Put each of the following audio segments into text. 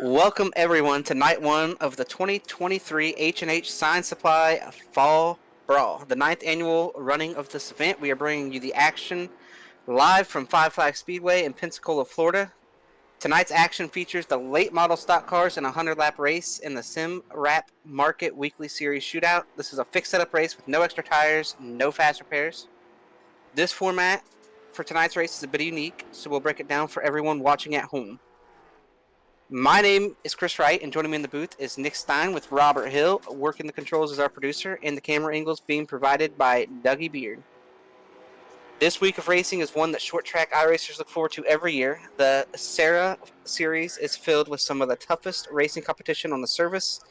Welcome everyone to night one of the 2023 H&H Science Supply Fall Brawl, the ninth annual running of this event. We are bringing you the action live from Five Flags Speedway in Pensacola, Florida. Tonight's action features the late model stock cars in a 100-lap race in the Sim Wrap Market Weekly Series Shootout. This is a fixed setup race with no extra tires, no fast repairs. This format for tonight's race is a bit unique, so we'll break it down for everyone watching at home. My name is Chris Wright, and joining me in the booth is Nick Stein with Robert Hill, working the controls as our producer, and the camera angles being provided by Dougie Beard. This week of racing is one that short track iRacers look forward to every year. The SARA series is filled with some of the toughest racing competition on the service,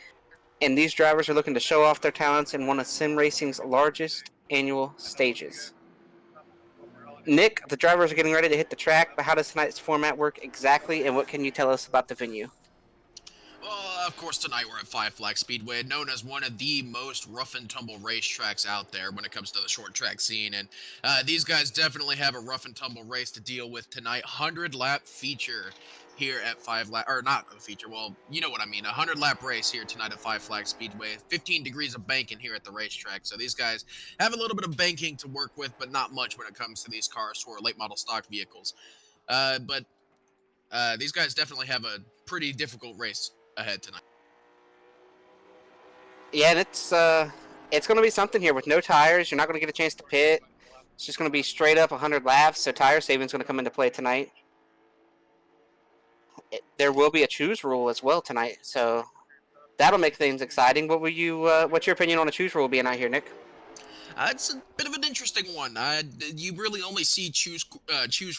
and these drivers are looking to show off their talents in one of sim racing's largest annual stages. Nick, the drivers are getting ready to hit the track, but how does tonight's format work exactly, and what can you tell us about the venue? Well, of course, tonight we're at Five Flags Speedway, known as one of the most rough and tumble racetracks out there when it comes to the short track scene. And these guys definitely have a rough and tumble race to deal with tonight. 100-lap feature here at or not a feature, well, you know what I mean. 100-lap race here tonight at Five Flags Speedway. 15 degrees of banking here at the racetrack. So these guys have a little bit of banking to work with, but not much when it comes to these cars or late model stock vehicles. But these guys definitely have a pretty difficult race ahead tonight. Yeah, and it's going to be something here with no tires. You're not going to get a chance to pit. It's just going to be straight up 100 laps. So tire saving is going to come into play tonight. There will be a choose rule as well tonight, so that'll make things exciting. What's your opinion on a choose rule being out here, Nick? It's a bit of an interesting one. You really only see choose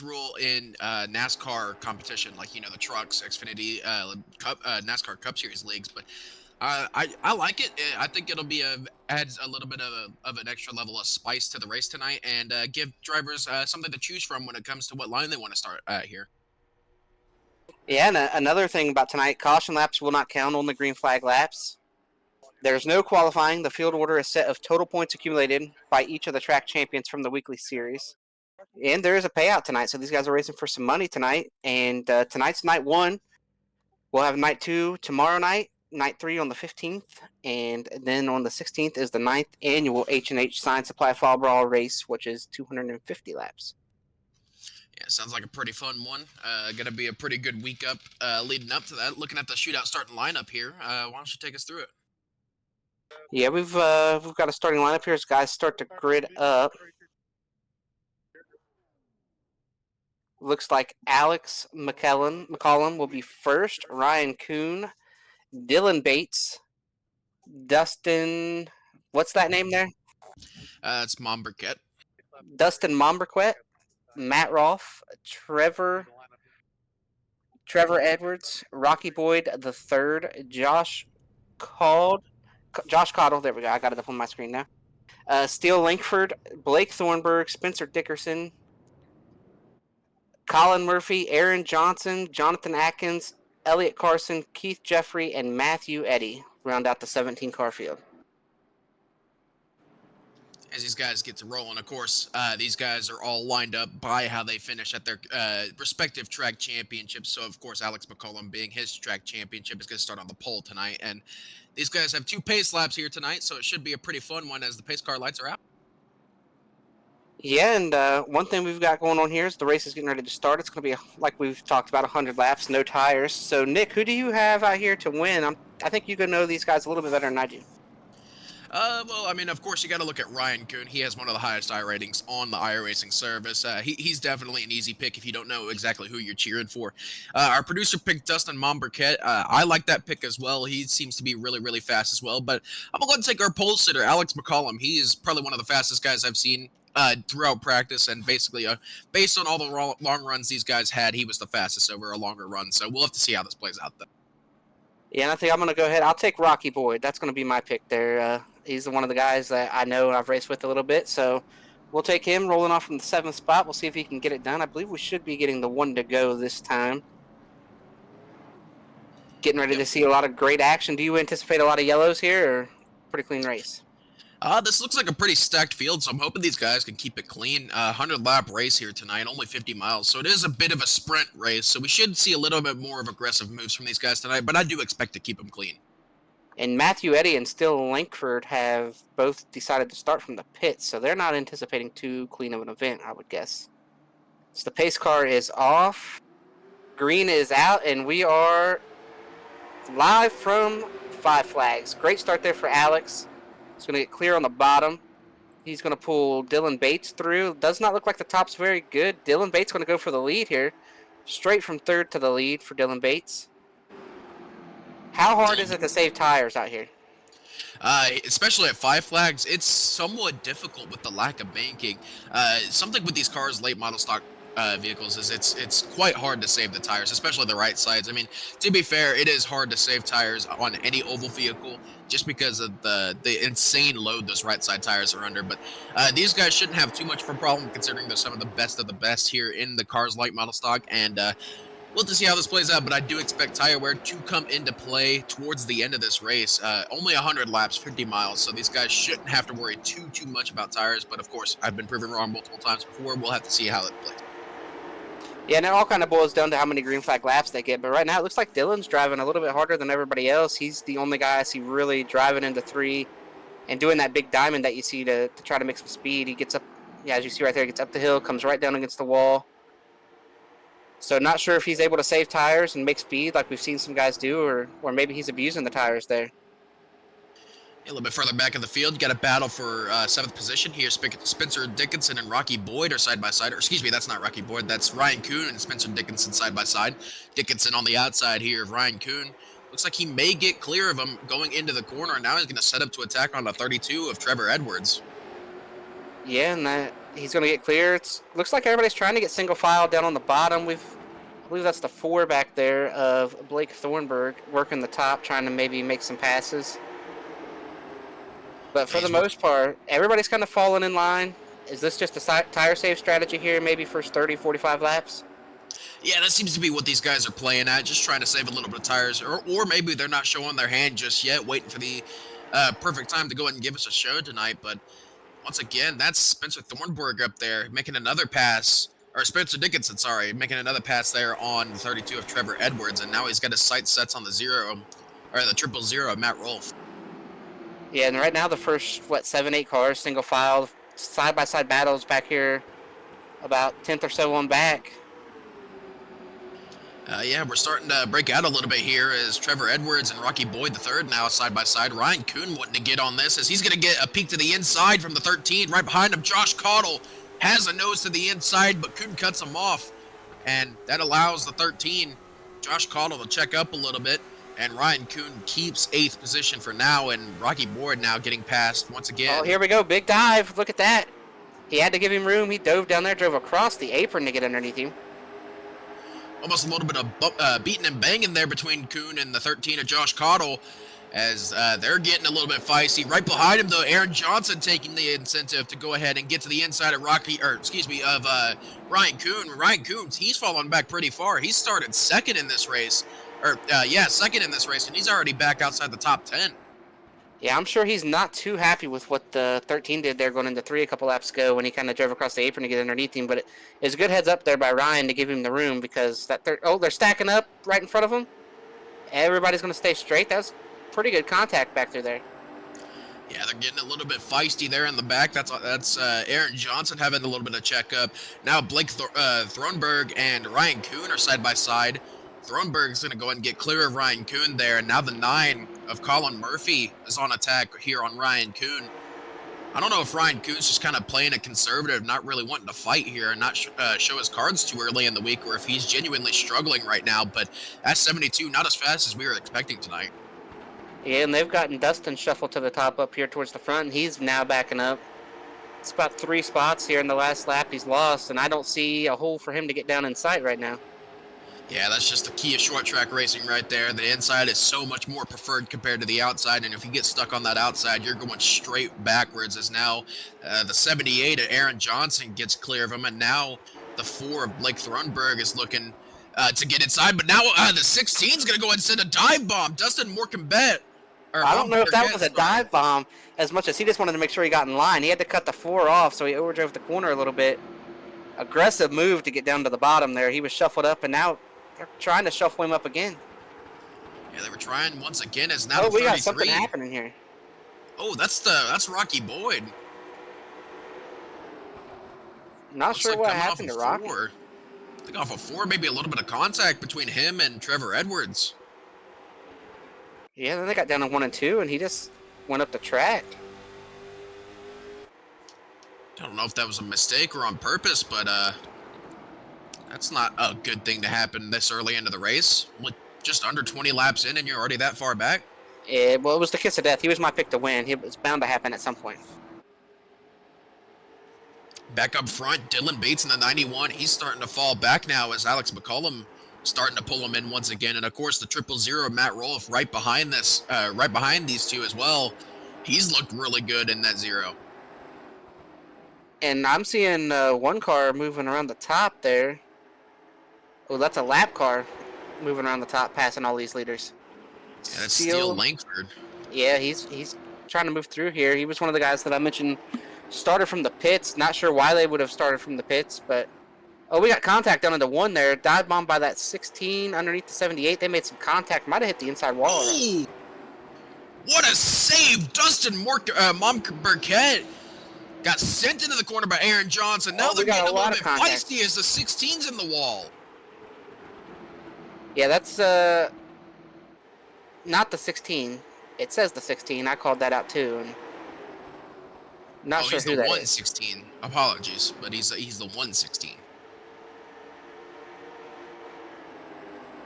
rule in NASCAR competition, like the trucks, Xfinity, Cup, NASCAR Cup Series leagues. But I like it. I think it'll be adds a little bit of an extra level of spice to the race tonight, and give drivers something to choose from when it comes to what line they want to start here. Yeah, and another thing about tonight, caution laps will not count on the green flag laps. There's no qualifying. The field order is set of total points accumulated by each of the track champions from the weekly series. And there is a payout tonight, so these guys are racing for some money tonight. And tonight's night one. We'll have night two tomorrow night, night three on the 15th, and then on the 16th is the 9th annual H&H Science Supply Fall Brawl race, which is 250 laps. Yeah, sounds like a pretty fun one. Gonna be a pretty good week up leading up to that. Looking at the shootout starting lineup here, why don't you take us through it? Yeah, we've got a starting lineup here as guys start to grid up. Looks like Alex McCollum will be first. Ryan Kuhn, Dylan Bates, Dustin. What's that name there? It's Mom Burkett. Dustin Momberquet, Matt Rolfe, Trevor Edwards, Rocky Boyd the third, Josh Caudle. There we go. I got it up on my screen now. Steele Langford, Blake Thornburg, Spencer Dickerson, Colin Murphy, Aaron Johnson, Jonathan Atkins, Elliot Carson, Keith Jeffrey, and Matthew Eddy round out the 17-car field. As these guys get to rolling, of course, these guys are all lined up by how they finish at their respective track championships. So, of course, Alex McCollum, being his track championship, is going to start on the pole tonight. And these guys have 2 pace laps here tonight, so it should be a pretty fun one as the pace car lights are out. Yeah, and one thing we've got going on here is the race is getting ready to start. It's going to be, like we've talked about, 100 laps, no tires. So, Nick, who do you have out here to win? I think you can know these guys a little bit better than I do. Well, I mean, of course, you got to look at Ryan Kuhn. He has one of the highest I ratings on the iRacing service. He's definitely an easy pick if you don't know exactly who you're cheering for. Our producer picked Dustin Momberquet. I like that pick as well. He seems to be really, really fast as well. But I'm going to take our pole sitter, Alex McCollum. He is probably one of the fastest guys I've seen throughout practice, and basically, based on all the long runs these guys had, he was the fastest over a longer run. So we'll have to see how this plays out, though. Yeah, and I think I'm going to go ahead. I'll take Rocky Boyd. That's going to be my pick there. He's one of the guys that I know and I've raced with a little bit. So we'll take him rolling off from the 7th spot. We'll see if he can get it done. I believe we should be getting the 1 to go this time. Getting ready to see a lot of great action. Do you anticipate a lot of yellows here or pretty clean race? This looks like a pretty stacked field, so I'm hoping these guys can keep it clean. 100-lap race here tonight, only 50 miles, so it is a bit of a sprint race, so we should see a little bit more of aggressive moves from these guys tonight, but I do expect to keep them clean. And Matthew Eddy and Still Langford have both decided to start from the pits, so they're not anticipating too clean of an event, I would guess. So the pace car is off, green is out, and we are live from Five Flags. Great start there for Alex. He's going to get clear on the bottom. He's going to pull Dylan Bates through. Does not look like the top's very good. Dylan Bates going to go for the lead here. Straight from third to the lead for Dylan Bates. How hard is it to save tires out here? Especially at Five Flags, it's somewhat difficult with the lack of banking. Something with these cars, late model stock vehicles, is it's quite hard to save the tires, especially the right sides. I mean, to be fair, it is hard to save tires on any oval vehicle just because of the insane load those right side tires are under. But these guys shouldn't have too much of a problem considering they're some of the best here in the cars late model stock. And we'll have to see how this plays out, but I do expect tire wear to come into play towards the end of this race. Only 100 laps, 50 miles, so these guys shouldn't have to worry too much about tires. But of course, I've been proven wrong multiple times before. We'll have to see how it plays. Yeah, and it all kind of boils down to how many green flag laps they get. But right now, it looks like Dylan's driving a little bit harder than everybody else. He's the only guy I see really driving into three and doing that big diamond that you see to try to make some speed. He gets up, yeah, as you see right there, he gets up the hill, comes right down against the wall. So not sure if he's able to save tires and make speed like we've seen some guys do, or maybe he's abusing the tires there. A little bit further back in the field, you got a battle for 7th position here. Spencer Dickinson and Rocky Boyd are side by side. Or excuse me, that's not Rocky Boyd. That's Ryan Kuhn and Spencer Dickinson side by side. Dickinson on the outside here of Ryan Kuhn. Looks like he may get clear of him going into the corner, and now he's going to set up to attack on the 32 of Trevor Edwards. Yeah, and he's going to get clear. Looks like everybody's trying to get single file down on the bottom. I believe that's the 4 back there of Blake Thornburg working the top, trying to maybe make some passes. But for the most part, everybody's kind of falling in line. Is this just a tire save strategy here, maybe first 30, 45 laps? Yeah, that seems to be what these guys are playing at, just trying to save a little bit of tires. Or maybe they're not showing their hand just yet, waiting for the perfect time to go ahead and give us a show tonight. But once again, that's Spencer Thornburg up there making another pass. Or Spencer Dickinson, sorry, making another pass there on the 32 of Trevor Edwards. And now he's got his sights set on the 000 of Matt Rolfe. Yeah, and right now the first, 7, 8 cars, single file, side-by-side battles back here, about 10th or so on back. Yeah, we're starting to break out a little bit here as Trevor Edwards and Rocky Boyd the third now side by side. Ryan Kuhn wanting to get on this as he's going to get a peek to the inside from the 13. Right behind him, Josh Caudle has a nose to the inside, but Kuhn cuts him off. And that allows the 13, Josh Caudle, to check up a little bit. And Ryan Kuhn keeps 8th position for now, and Rocky Boyd now getting past once again. Oh, here we go. Big dive. Look at that. He had to give him room. He dove down there, drove across the apron to get underneath him. Almost a little bit of beating and banging there between Kuhn and the 13 of Josh Caudle as they're getting a little bit feisty. Right behind him, though, Aaron Johnson taking the incentive to go ahead and get to the inside of Ryan Kuhn. Ryan Kuhn, he's fallen back pretty far. He started second in this race. Second in this race, and he's already back outside the top 10. Yeah, I'm sure he's not too happy with what the 13 did there going into 3 a couple laps ago when he kind of drove across the apron to get underneath him. But it was a good heads up there by Ryan to give him the room because they're stacking up right in front of him. Everybody's going to stay straight. That was pretty good contact back through there. Yeah, they're getting a little bit feisty there in the back. That's Aaron Johnson having a little bit of checkup. Now Blake Thornburg and Ryan Kuhn are side by side. Thornburg's going to go ahead and get clear of Ryan Kuhn there. And now the 9 of Colin Murphy is on attack here on Ryan Kuhn. I don't know if Ryan Kuhn's just kind of playing it conservative, not really wanting to fight here and not show his cards too early in the week, or if he's genuinely struggling right now. But at 72, not as fast as we were expecting tonight. Yeah, and they've gotten Dustin shuffled to the top up here towards the front, and he's now backing up. It's about 3 spots here in the last lap he's lost, and I don't see a hole for him to get down in sight right now. Yeah, that's just the key of short track racing right there. The inside is so much more preferred compared to the outside, and if you get stuck on that outside, you're going straight backwards as now the 78 of Aaron Johnson gets clear of him, and now the 4 of Blake Thornburg is looking to get inside, but now the 16 is going to go ahead and send a dive bomb. Dustin Morkenbet or I don't know if that was Marquette, a sorry. dive bomb as much as he just wanted to make sure he got in line. He had to cut the 4 off, so he overdrove the corner a little bit. Aggressive move to get down to the bottom there. He was shuffled up, and now they're trying to shuffle him up again. Yeah, they were trying once again. It's now Oh, the we got something 33. happening here. Oh, that's Rocky Boyd. Not Looks sure like what coming off happened of to Rocky. 4. I think off of 4, maybe a little bit of contact between him and Trevor Edwards. Yeah, then they got down to 1 and 2, and he just went up the track. I don't know if that was a mistake or on purpose, but that's not a good thing to happen this early into the race. Like just under 20 laps in, and you're already that far back. Well, it was the kiss of death. He was my pick to win. It was bound to happen at some point. Back up front, Dylan Bates in the 91. He's starting to fall back now as Alex McCollum starting to pull him in once again. And of course, the 000 Matt Rolfe right behind this, right behind these two as well. He's looked really good in that 0. And I'm seeing one car moving around the top there. Oh, that's a lap car moving around the top, passing all these leaders. Yeah, that's Steele Langford. Yeah, he's trying to move through here. He was one of the guys that I mentioned started from the pits. Not sure why they would have started from the pits, but oh, we got contact down into 1 there. Dive bomb by that 16 underneath the 78. They made some contact. Might have hit the inside wall. Oh, what a save! Dustin Burkett got sent into the corner by Aaron Johnson. Now they're getting a little bit feisty as the 16's in the wall. Yeah, that's not the 16. It says the 16. I called that out too, and not sure who that is. He's the 116. Apologies, but he's the 116.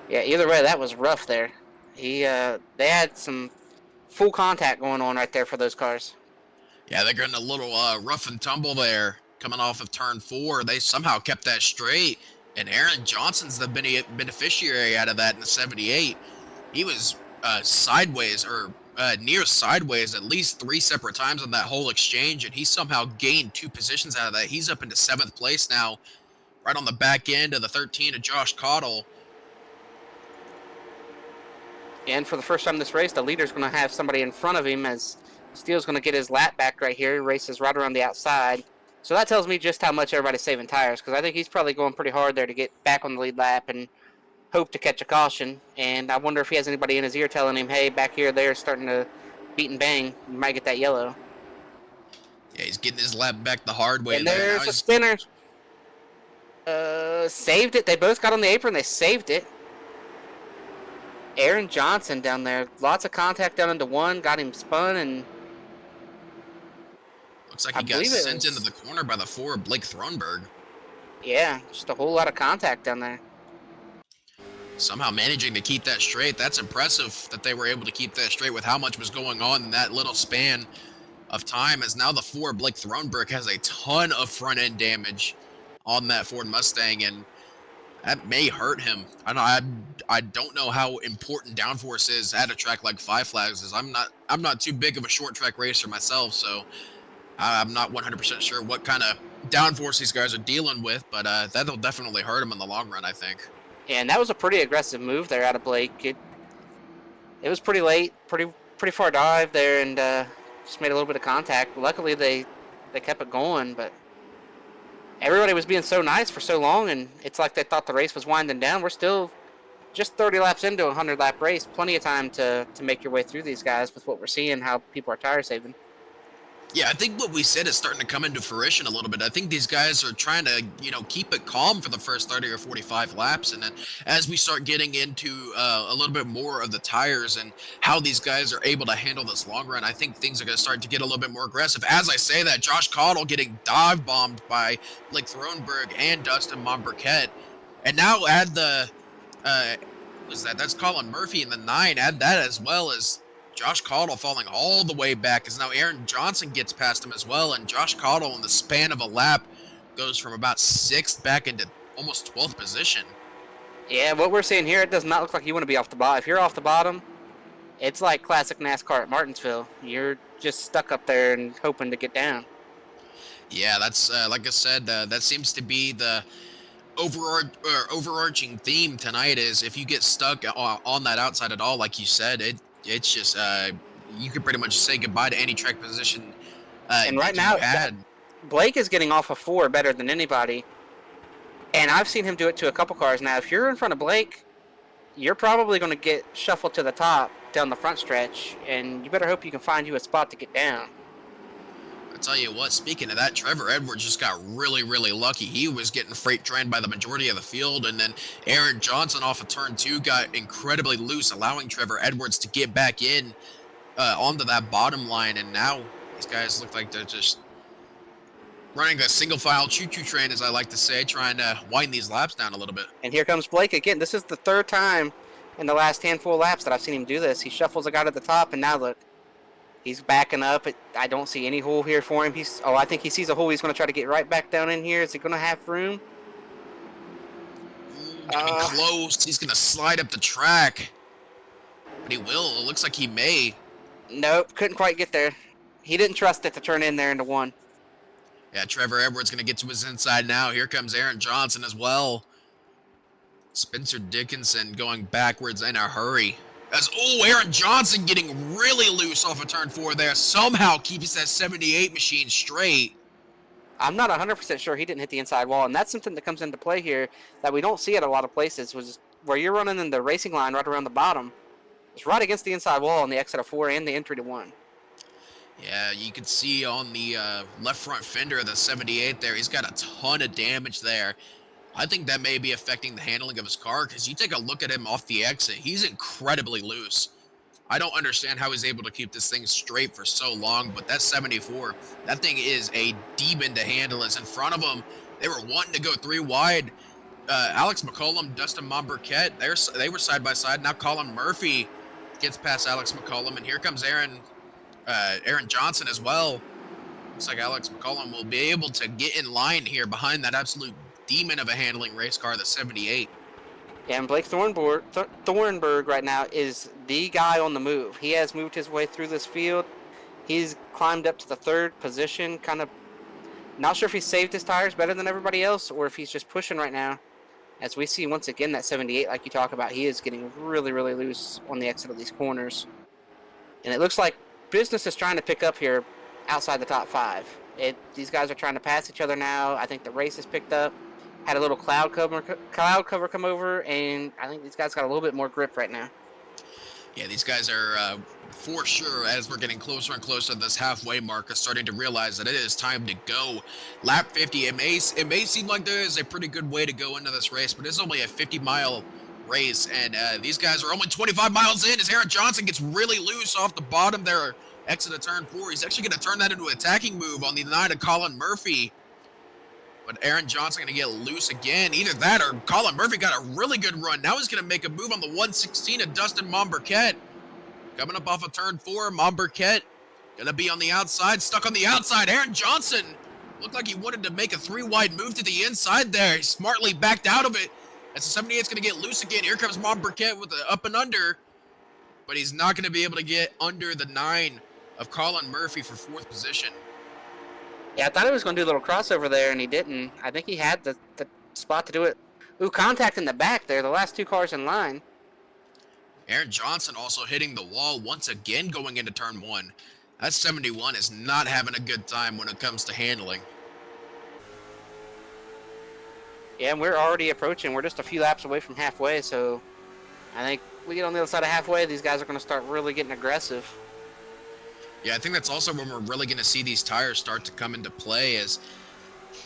Yeah, either way, that was rough there. They had some full contact going on right there for those cars. Yeah, they're getting a little rough and tumble there coming off of turn 4. They somehow kept that straight, and Aaron Johnson's the beneficiary out of that in the 78. He was sideways or near sideways at least 3 separate times on that whole exchange, and he somehow gained 2 positions out of that. He's up into 7th place now, right on the back end of the 13 of Josh Cottle. And for the first time this race, the leader's going to have somebody in front of him as Steele's going to get his lap back right here. Races right around the outside. So that tells me just how much everybody's saving tires, because I think he's probably going pretty hard there to get back on the lead lap and hope to catch a caution. And I wonder if he has anybody in his ear telling him, hey, back here, they're starting to beat and bang. You might get that yellow. Yeah, he's getting his lap back the hard way. And there's a spinner. Saved it. They both got on the apron. They saved it. Aaron Johnson down there. Lots of contact down into 1. Got him spun, and looks like he got sent into the corner by the 4 Blake Thronberg. Yeah, just a whole lot of contact down there. Somehow managing to keep that straight. That's impressive that they were able to keep that straight with how much was going on in that little span of time, as now the 4 Blake Thronberg has a ton of front end damage on that Ford Mustang, and that may hurt him. I don't know how important downforce is at a track like Five Flags. Is I'm not too big of a short track racer myself, so I'm not 100% sure what kind of downforce these guys are dealing with, but that'll definitely hurt them in the long run, I think. Yeah, and that was a pretty aggressive move there out of Blake. It was pretty late, pretty far dive there, and just made a little bit of contact. Luckily, they kept it going, but everybody was being so nice for so long, and it's like they thought the race was winding down. We're still just 30 laps into a 100-lap race. Plenty of time to make your way through these guys with what we're seeing, how people are tire saving. Yeah, I think what we said is starting to come into fruition a little bit. I think these guys are trying to, keep it calm for the first 30 or 45 laps. And then as we start getting into a little bit more of the tires and how these guys are able to handle this long run, I think things are going to start to get a little bit more aggressive. As I say that, Josh Cottle getting dive bombed by Blake Thronberg and Dustin Monburquette. And now add the, that's Colin Murphy in the 9. Add that as well as Josh Cottle falling all the way back, as now Aaron Johnson gets past him as well, and Josh Cottle in the span of a lap goes from about 6th back into almost 12th position. Yeah, what we're seeing here, it does not look like you want to be off the bottom. If you're off the bottom, it's like classic NASCAR at Martinsville. You're just stuck up there and hoping to get down. Yeah, that's like I said, that seems to be the overarching theme tonight. Is if you get stuck on that outside at all, like you said, it's just you could pretty much say goodbye to any track position And right that you now, had. Blake is getting off of 4 better than anybody. And I've seen him do it to a couple cars. Now, if you're in front of Blake, you're probably going to get shuffled to the top down the front stretch, and you better hope you can find you a spot to get down. I tell you what, speaking of that, Trevor Edwards just got really, really lucky. He was getting freight trained by the majority of the field, and then Aaron Johnson off of turn 2 got incredibly loose, allowing Trevor Edwards to get back in onto that bottom line, and now these guys look like they're just running a single file choo-choo train, as I like to say, trying to wind these laps down a little bit. And here comes Blake again. This is the third time in the last handful of laps that I've seen him do this. He shuffles a guy to the top, and now look, he's backing up. I don't see any hole here for him. I think he sees a hole. He's going to try to get right back down in here. Is he going to have room? It's gonna be close. He's gonna slide up the track, but he will. It looks like he may. Nope, couldn't quite get there. He didn't trust it to turn in there into 1. Yeah, Trevor Edwards going to get to his inside now. Here comes Aaron Johnson as well. Spencer Dickinson going backwards in a hurry. Aaron Johnson getting really loose off of turn 4 there. Somehow keeps that 78 machine straight. I'm not 100% sure he didn't hit the inside wall, and that's something that comes into play here that we don't see at a lot of places, was where you're running in the racing line right around the bottom. It's right against the inside wall on the exit of 4 and the entry to 1. Yeah, you can see on the left front fender of the 78 there, he's got a ton of damage there. I think that may be affecting the handling of his car, because you take a look at him off the exit, he's incredibly loose. I don't understand how he's able to keep this thing straight for so long, but that 74, that thing is a demon to handle. It's in front of him. They were wanting to go 3 wide. Alex McCollum, Dustin Monburquette, they were side by side. Now Colin Murphy gets past Alex McCollum, and here comes Aaron Johnson as well. Looks like Alex McCollum will be able to get in line here behind that absolute demon of a handling race car, the 78. Yeah, and Blake Thornburg right now is the guy on the move. He has moved his way through this field. He's climbed up to the 3rd position, kind of not sure if he's saved his tires better than everybody else or if he's just pushing right now. As we see once again that 78, like you talk about, he is getting really, really loose on the exit of these corners. And it looks like business is trying to pick up here outside the top 5. These guys are trying to pass each other now. I think the race has picked up. Had a little cloud cover come over, and I think these guys got a little bit more grip right now. Yeah, these guys are, for sure, as we're getting closer and closer to this halfway mark, are starting to realize that it is time to go. Lap 50, it may seem like there is a pretty good way to go into this race, but it's only a 50-mile race, and these guys are only 25 miles in as Aaron Johnson gets really loose off the bottom there, exit of turn 4. He's actually going to turn that into an attacking move on the 9 of Colin Murphy. But Aaron Johnson going to get loose again. Either that or Colin Murphy got a really good run. Now he's going to make a move on the 116 of Dustin Monburquette. Coming up off of turn 4, Monburquette going to be on the outside, stuck on the outside. Aaron Johnson looked like he wanted to make a 3-wide move to the inside there. He smartly backed out of it. As the 78's going to get loose again. Here comes Monburquette with the up and under. But he's not going to be able to get under the 9 of Colin Murphy for 4th position. Yeah, I thought he was going to do a little crossover there, and he didn't. I think he had the spot to do it. Ooh, contact in the back there, the last 2 cars in line. Aaron Johnson also hitting the wall once again going into turn 1. That 71 is not having a good time when it comes to handling. Yeah, and we're already approaching. We're just a few laps away from halfway, so I think we get on the other side of halfway, these guys are going to start really getting aggressive. Yeah, I think that's also when we're really going to see these tires start to come into play. As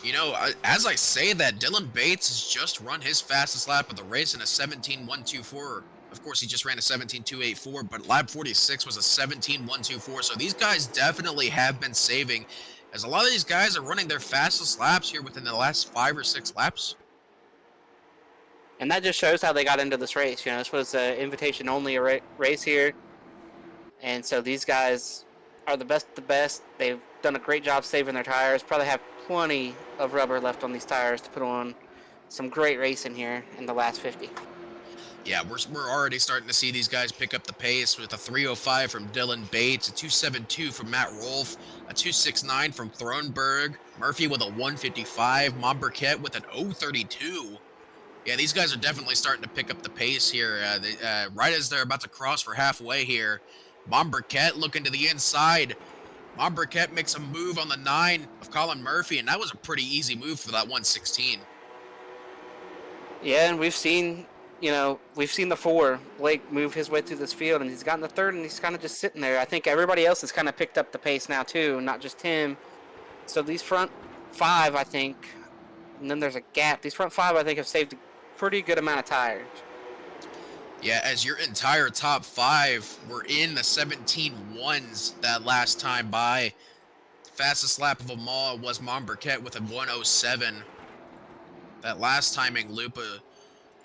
you know, as I say that, Dylan Bates has just run his fastest lap of the race in a 17.124. Of course, he just ran a 17.284, but lap 46 was a 17.124. So these guys definitely have been saving, as a lot of these guys are running their fastest laps here within the last 5 or 6 laps. And that just shows how they got into this race. You know, this was an invitation-only race here. And so these guys are the best of the best. They've done a great job saving their tires. Probably have plenty of rubber left on these tires to put on some great racing here in the last 50. Yeah, we're already starting to see these guys pick up the pace with a 305 from Dylan Bates, a 272 from Matt Rolfe, a 269 from Thronberg, Murphy with a 155, Monburquette with an 032. Yeah, these guys are definitely starting to pick up the pace here. Right as they're about to cross for halfway here, Monberquette looking to the inside. Monberquette makes a move on the 9 of Colin Murphy, and that was a pretty easy move for that 116. Yeah, and we've seen the 4, Blake, move his way through this field, and he's gotten the 3rd, and he's kind of just sitting there. I think everybody else has kind of picked up the pace now, too, not just him. So these front 5, I think, and then there's a gap. These front 5, I think, have saved a pretty good amount of tires. Yeah, as your entire top 5 were in the 17.1s that last time by. Fastest lap of them all was Monberquette with a 107. That last timing loop, it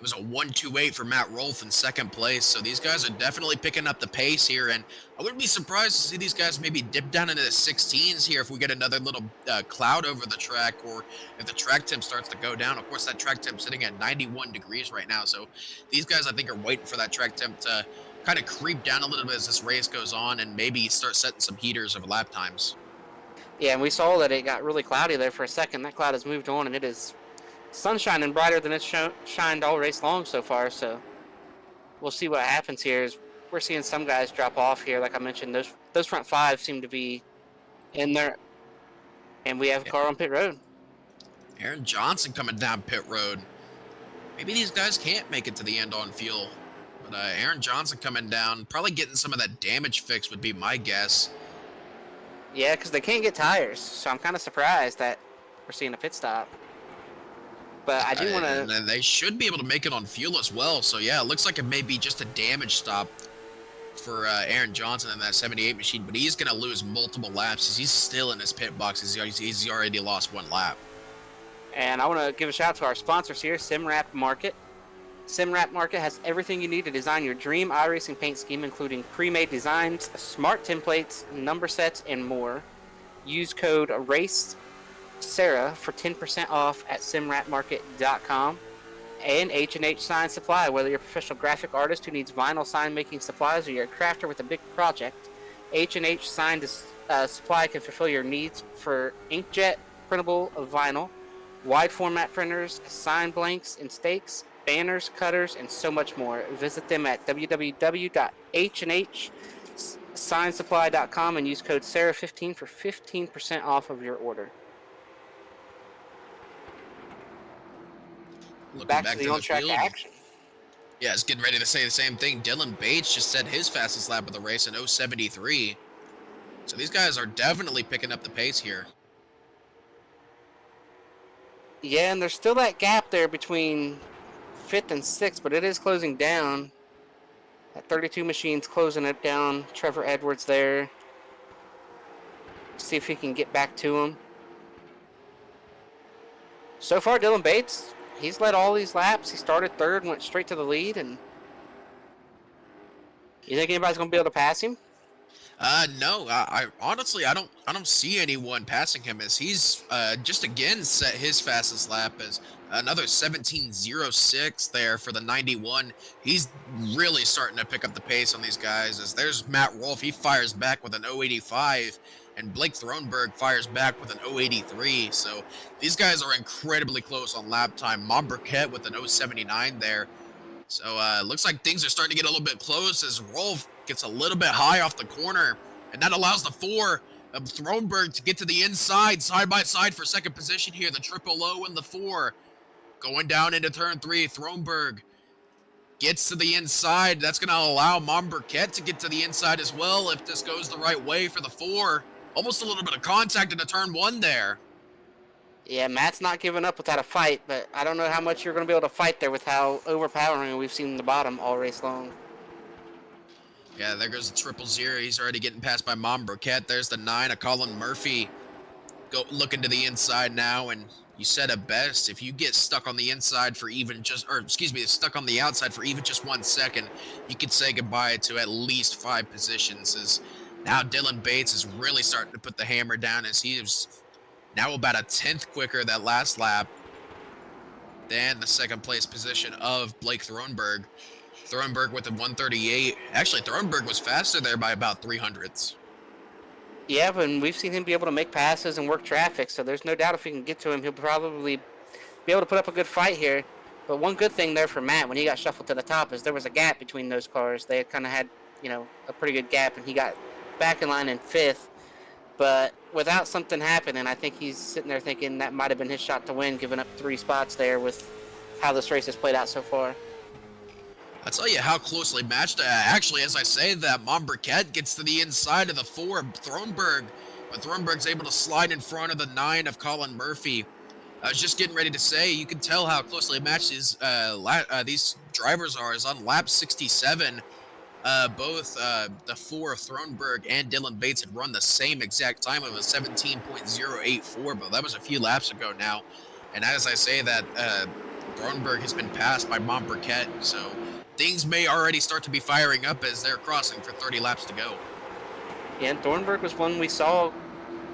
was a 128 for Matt Rolfe in second place. So these guys are definitely picking up the pace here, and I wouldn't be surprised to see these guys maybe dip down into the 16s here if we get another little cloud over the track, or if the track temp starts to go down. Of course, that track temp sitting at 91 degrees right now, so these guys I think are waiting for that track temp to kind of creep down a little bit as this race goes on, and maybe start setting some heaters of lap times. Yeah, and we saw that it got really cloudy there for a second. That cloud has moved on, and it is sunshine and brighter than it's shined all race long so far. So we'll see what happens here. Is we're seeing some guys drop off here. Like I mentioned, those front 5 seem to be in there, and we have a car on pit road. Aaron Johnson coming down pit road. Maybe these guys can't make it to the end on fuel, but Aaron Johnson coming down, probably getting some of that damage fixed would be my guess. Yeah, because they can't get tires, so I'm kind of surprised that we're seeing a pit stop. But I do want to... And they should be able to make it on fuel as well, so yeah, it looks like it may be just a damage stop for Aaron Johnson in that 78 machine, but he's going to lose multiple laps. He's still in his pit box. He's already lost 1 lap. And I want to give a shout out to our sponsors here, SimWrap Market. SimWrap Market has everything you need to design your dream iRacing paint scheme, including pre-made designs, smart templates, number sets, and more. Use code SARA for 10% off at simwrapmarket.com. And H&H Sign Supply. Whether you're a professional graphic artist who needs vinyl sign making supplies, or you're a crafter with a big project, H&H Sign Supply can fulfill your needs for inkjet, printable vinyl, wide format printers, sign blanks and stakes, banners, cutters, and so much more. Visit them at www.hhsignsupply.com and use code SARA15 for 15% off of your order. Back to the on-track action. Yeah, it's getting ready to say the same thing. Dylan Bates just set his fastest lap of the race in 0.73. So these guys are definitely picking up the pace here. Yeah, and there's still that gap there between 5th and 6th, but it is closing down. That 32 machine's closing it down. Trevor Edwards there. See if he can get back to him. So far, Dylan Bates, he's led all these laps. He started 3rd, went straight to the lead. And you think anybody's going to be able to pass him? No. I honestly, I don't see anyone passing him, as he's just again set his fastest lap as another 17.06 there for the 91. He's really starting to pick up the pace on these guys, as there's Matt Rolfe. He fires back with an 0.85, and Blake Thronberg fires back with an 0.83. So these guys are incredibly close on lap time. Monberquette with an 0.79 there. So looks like things are starting to get a little bit close, as Rolfe gets a little bit high off the corner, and that allows the 4 of Thronberg to get to the inside, side by side for second position here. The 000 and the 4 going down into turn 3. Thronberg gets to the inside. That's going to allow Monberquette to get to the inside as well if this goes the right way for the 4. Almost a little bit of contact into turn 1 there. Yeah, Matt's not giving up without a fight, but I don't know how much you're going to be able to fight there with how overpowering we've seen the bottom all race long. Yeah, there goes the 000. He's already getting passed by Monberquette. There's the 9 of Colin Murphy looking to the inside now, and you said it best. If you get stuck on the inside for even just, or excuse me, stuck on the outside for even just 1 second, you could say goodbye to at least 5 positions. As now Dylan Bates is really starting to put the hammer down, as he is now about a 10th quicker that last lap than the second place position of Blake Thronberg. Thronberg with a 138. Actually, Thronberg was faster there by about 300ths. Yeah, but we've seen him be able to make passes and work traffic, so there's no doubt if we can get to him, he'll probably be able to put up a good fight here. But one good thing there for Matt when he got shuffled to the top is there was a gap between those cars. They had kind of had a pretty good gap, and he got back in line in 5th. But without something happening, I think he's sitting there thinking that might have been his shot to win, giving up 3 spots there with how this race has played out so far. I'll tell you how closely matched. Actually, as I say that, Monbriquette gets to the inside of the 4 of Thronberg, but Thronberg's able to slide in front of the 9 of Colin Murphy. I was just getting ready to say, you can tell how closely matched these drivers are. Is on lap 67, both the 4 of Thronberg and Dylan Bates had run the same exact time of a 17.084, but that was a few laps ago now. And as I say that, Thronberg has been passed by Monbriquette, so things may already start to be firing up as they're crossing for 30 laps to go. Yeah, and Thornburg was one we saw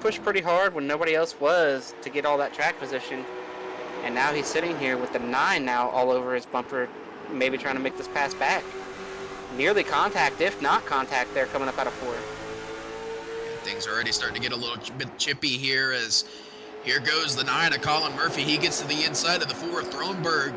push pretty hard when nobody else was to get all that track position. And now he's sitting here with the 9 now all over his bumper, maybe trying to make this pass back. Nearly contact, if not contact, there coming up out of 4. And things are already starting to get a little bit chippy here as here goes the 9 of Colin Murphy. He gets to the inside of the 4 of Thronberg.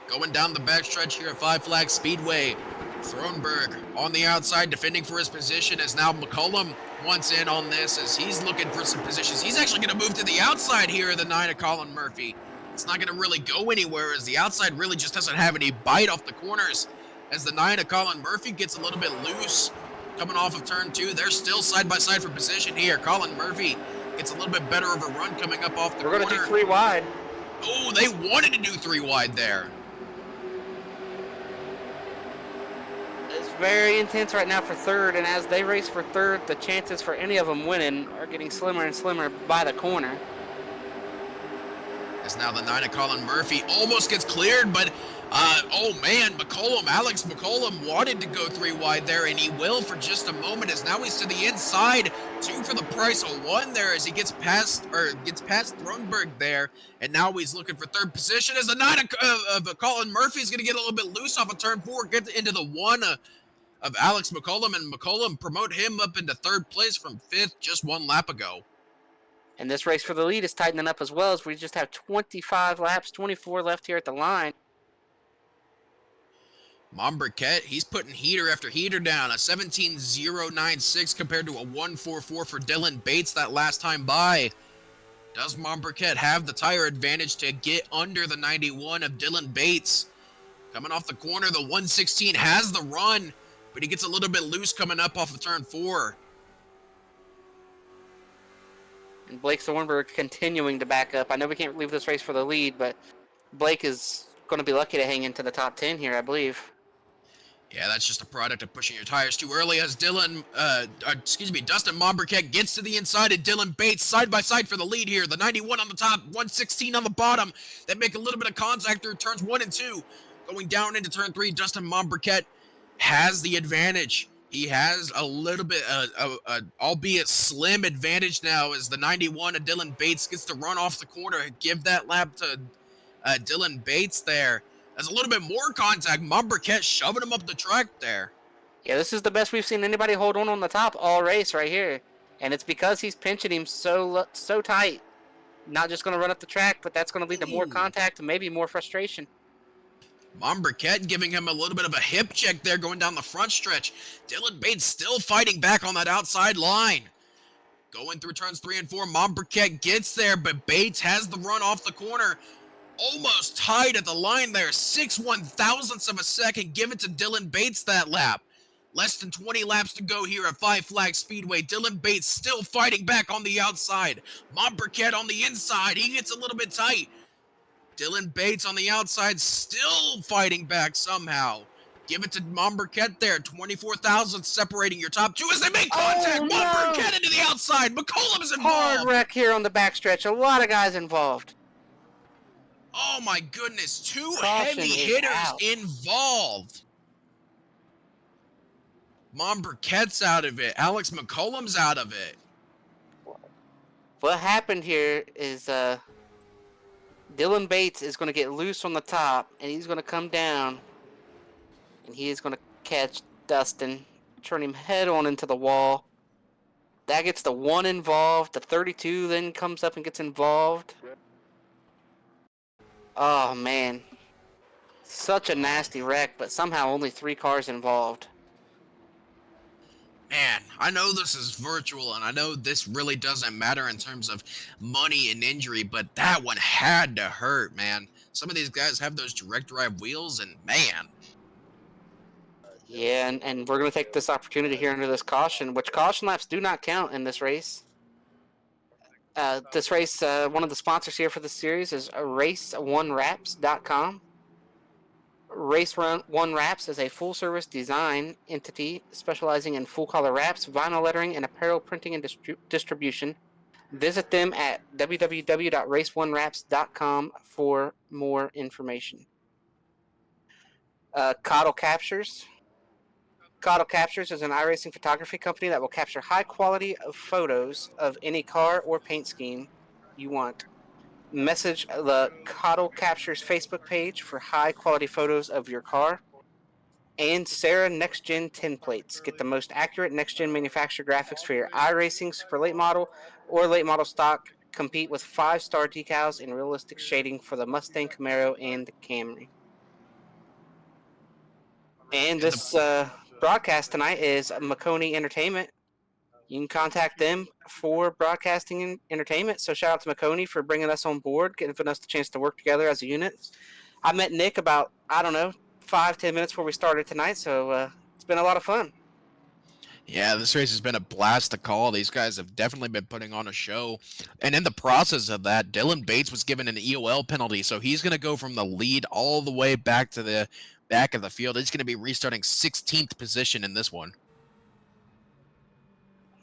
Going down the backstretch here at Five Flags Speedway. Thronberg on the outside defending for his position as now McCullum wants in on this as he's looking for some positions. He's actually going to move to the outside here of the 9 of Colin Murphy. It's not going to really go anywhere as the outside really just doesn't have any bite off the corners as the 9 of Colin Murphy gets a little bit loose coming off of turn 2. They're still side by side for position here. Colin Murphy gets a little bit better of a run coming up off the corner. We're going to do 3 wide. Oh, they wanted to do 3 wide there. It's very intense right now for 3rd, and as they race for 3rd, the chances for any of them winning are getting slimmer and slimmer by the corner. As now the 9 of Colin Murphy almost gets cleared, but oh man, Alex McCollum wanted to go 3 wide there, and he will for just a moment as now he's to the inside. 2 for the price of 1 there as he gets past Thronberg there, and now he's looking for 3rd position as the 9 of Colin Murphy is going to get a little bit loose off of turn 4, get into the 1 of Alex McCollum, and McCollum promote him up into 3rd place from 5th just 1 lap ago. And this race for the lead is tightening up as well as we just have 25 laps, 24 left here at the line. Monbriquette, he's putting heater after heater down. A 17.096 compared to a 1.44 for Dylan Bates that last time by. Does Monbriquette have the tire advantage to get under the 91 of Dylan Bates? Coming off the corner, the 116 has the run, but he gets a little bit loose coming up off of turn 4. And Blake Thornburg continuing to back up. I know we can't leave this race for the lead, but Blake is going to be lucky to hang into the top 10 here, I believe. Yeah, that's just a product of pushing your tires too early as Dustin Monbriquette gets to the inside and Dylan Bates side by side for the lead here. The 91 on the top, 116 on the bottom. They make a little bit of contact through turns 1 and 2. Going down into turn 3, Dustin Monbriquette has the advantage. He has a little bit, albeit slim advantage now as the 91 of Dylan Bates gets to run off the corner and give that lap to Dylan Bates there. There's a little bit more contact. Monbriquette shoving him up the track there. Yeah, this is the best we've seen anybody hold on the top all race right here. And it's because he's pinching him so tight. Not just going to run up the track, but that's going to lead to more contact and maybe more frustration. Monbriquette giving him a little bit of a hip check there going down the front stretch. Dylan Bates still fighting back on that outside line. Going through turns 3 and 4, Monbriquette gets there, but Bates has the run off the corner. Almost tied at the line there. 6/1000ths of a second. Give it to Dylan Bates that lap. Less than 20 laps to go here at Five Flags Speedway. Dylan Bates still fighting back on the outside. Monbriquette on the inside. He gets a little bit tight. Dylan Bates on the outside still fighting back somehow. Give it to Monbriquette there. 24,000 separating your top 2 as they make contact. Oh, no. Monbriquette into the outside. McCollum is involved. Hard wreck here on the backstretch. A lot of guys involved. Oh my goodness. 2 Caution heavy is hitters out. involved. Monbriquette's out of it. Alex McCollum's out of it. What happened here is Dylan Bates is going to get loose on the top, and he's going to come down, and he is going to catch Dustin, turn him head on into the wall. That gets the 1 involved. The 32 then comes up and gets involved. Oh, man. Such a nasty wreck, but somehow only 3 cars involved. Man, I know this is virtual, and I know this really doesn't matter in terms of money and injury, but that one had to hurt, man. Some of these guys have those direct drive wheels, and man, Yeah, and we're going to take this opportunity here under this caution, which caution laps do not count in this race. This race, one of the sponsors here for the series is race1wraps.com. Race One Wraps is a full-service design entity specializing in full-color wraps, vinyl lettering, and apparel printing and distribution. Visit them at www.race1wraps.com for more information. Coddle Captures. Coddle Captures is an iRacing photography company that will capture high quality of photos of any car or paint scheme you want. Message the Coddle Captures Facebook page for high quality photos of your car. And SARA Next Gen tinplates. Get the most accurate next gen manufacturer graphics for your iRacing super late model or late model stock. Compete with 5-star decals and realistic shading for the Mustang, Camaro, and the Camry. And and this broadcast tonight is Maconi Entertainment. You can contact them for broadcasting and entertainment. So shout out to Maconi for bringing us on board, giving us the chance to work together as a unit. I met Nick about, 5-10 minutes before we started tonight, so it's been a lot of fun. yeah, this race has been a blast to call. These guys have definitely been putting on a show. And in the process of that, Dylan Bates was given an EOL penalty, so he's going to go from the lead all the way back to the back of the field. He's going to be restarting 16th position in this one.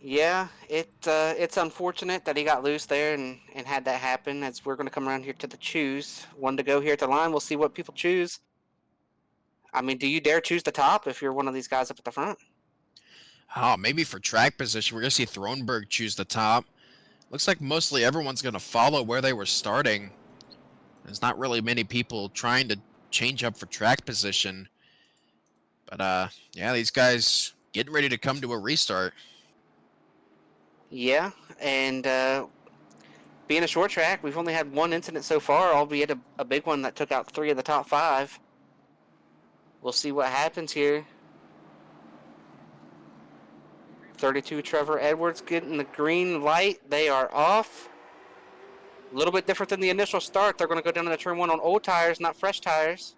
Yeah, it's unfortunate that he got loose there and had that happen, as we're going to come around here to the choose. One to go here at the line. We'll see what people choose. I mean, do you dare choose the top if you're one of these guys up at the front? Oh, maybe for track position, we're going to see Thronberg choose the top. Looks like mostly everyone's going to follow where they were starting. There's not really many people trying to change up for track position. But, yeah, these guys getting ready to come to a restart. Yeah, and being a short track, we've only had one incident so far, albeit a big one that took out 3 of the top 5. We'll see what happens here. 32 Trevor Edwards getting the green light. They are off. A little bit different than the initial start. They're going to go down to turn 1 on old tires, not fresh tires.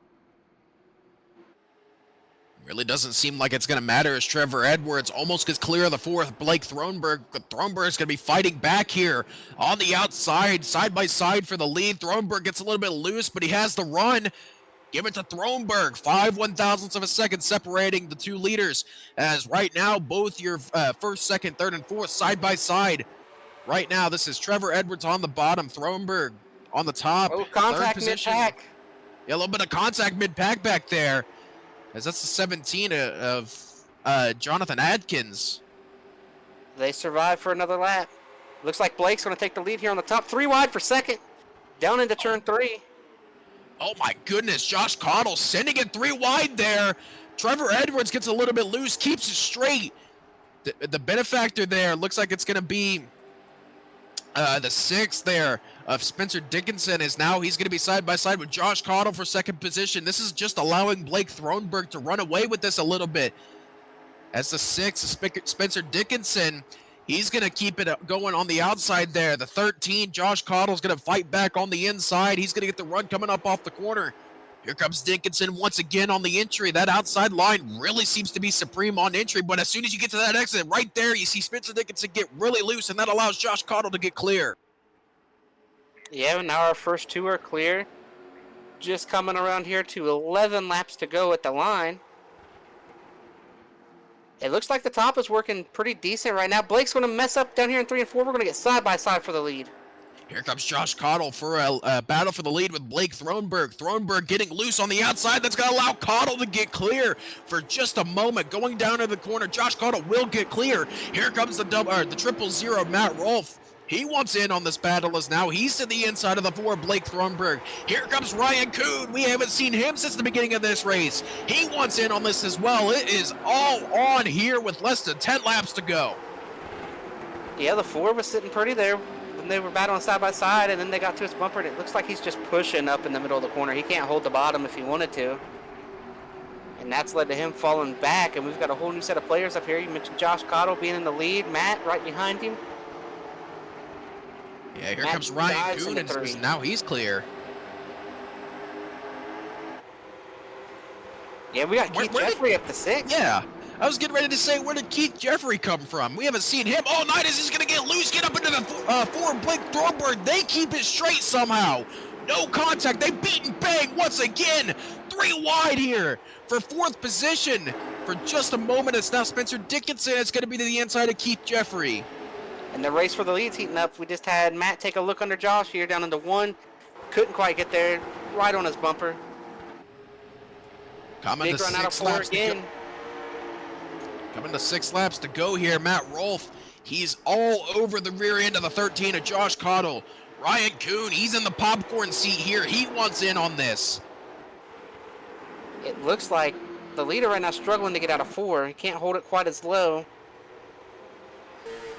Really doesn't seem like it's going to matter as Trevor Edwards almost gets clear of the 4th. Blake Thronberg. Thronberg's going to be fighting back here on the outside, side by side for the lead. Thronberg gets a little bit loose, but he has the run. Give it to Thronberg. 5 1,000ths of a second separating the two leaders. As right now, both your first, second, third, and fourth side by side. Right now, this is Trevor Edwards on the bottom. Thronberg on the top. Oh, contact mid-pack. Yeah, a little bit of contact mid-pack back there. As that's the 17 of Jonathan Adkins. They survive for another lap. Looks like Blake's going to take the lead here on the top. 3 wide for second. Down into turn 3. Oh my goodness, Josh Cottle sending it 3 wide there. Trevor Edwards gets a little bit loose, keeps it straight. The benefactor there looks like it's going to be the 6th there of Spencer Dickinson is now, he's going to be side by side with Josh Cottle for second position. This is just allowing Blake Thronberg to run away with this a little bit. As the 6th, Spencer Dickinson, he's going to keep it going on the outside there. The 13, Josh Cottle's going to fight back on the inside. He's going to get the run coming up off the corner. Here comes Dickinson once again on the entry. That outside line really seems to be supreme on entry, but as soon as you get to that exit, right there, you see Spencer Dickinson get really loose, and that allows Josh Cottle to get clear. Yeah, now our first 2 are clear. Just coming around here to 11 laps to go at the line. It looks like the top is working pretty decent right now. Blake's going to mess up down here in 3 and 4. We're going to get side by side for the lead. Here comes Josh Cottle for a battle for the lead with Blake Thronberg. Thronberg getting loose on the outside. That's going to allow Cottle to get clear for just a moment. Going down to the corner, Josh Cottle will get clear. Here comes the 000 Matt Rolfe. He wants in on this battle as now he's to the inside of the 4, Blake Thronberg. Here comes Ryan Kuhn. We haven't seen him since the beginning of this race. He wants in on this as well. It is all on here with less than 10 laps to go. Yeah, the 4 was sitting pretty there when they were battling side by side, and then they got to his bumper, and it looks like he's just pushing up in the middle of the corner. He can't hold the bottom if he wanted to. And And that's led to him falling back, and we've got a whole new set of players up here. You mentioned Josh Cottle being in the lead. Matt right behind him. Yeah, here Matt comes Ryan dives Kuhn, into and three. now he's clear. Yeah, we got Keith Jeffrey up to 6. Yeah, I was getting ready to say, where did Keith Jeffrey come from? We haven't seen him. Oh, Nidus is going to get loose, get up into the forward. Blake Thornburg, they keep it straight somehow. No contact. They beat and bang once again. 3 wide here for 4th position. For just a moment, it's now Spencer Dickinson. It's going to be to the inside of Keith Jeffrey. And the race for the lead's heating up. We just had Matt take a look under Josh here down into 1. Couldn't quite get there. Right on his bumper. Coming Big to run out of 6 4 laps again. to go. Coming to 6 laps to go here. Matt Rolfe, he's all over the rear end of the 13 of Josh Cottle. Ryan Kuhn, he's in the popcorn seat here. He wants in on this. It looks like the leader right now struggling to get out of 4. He can't hold it quite as low.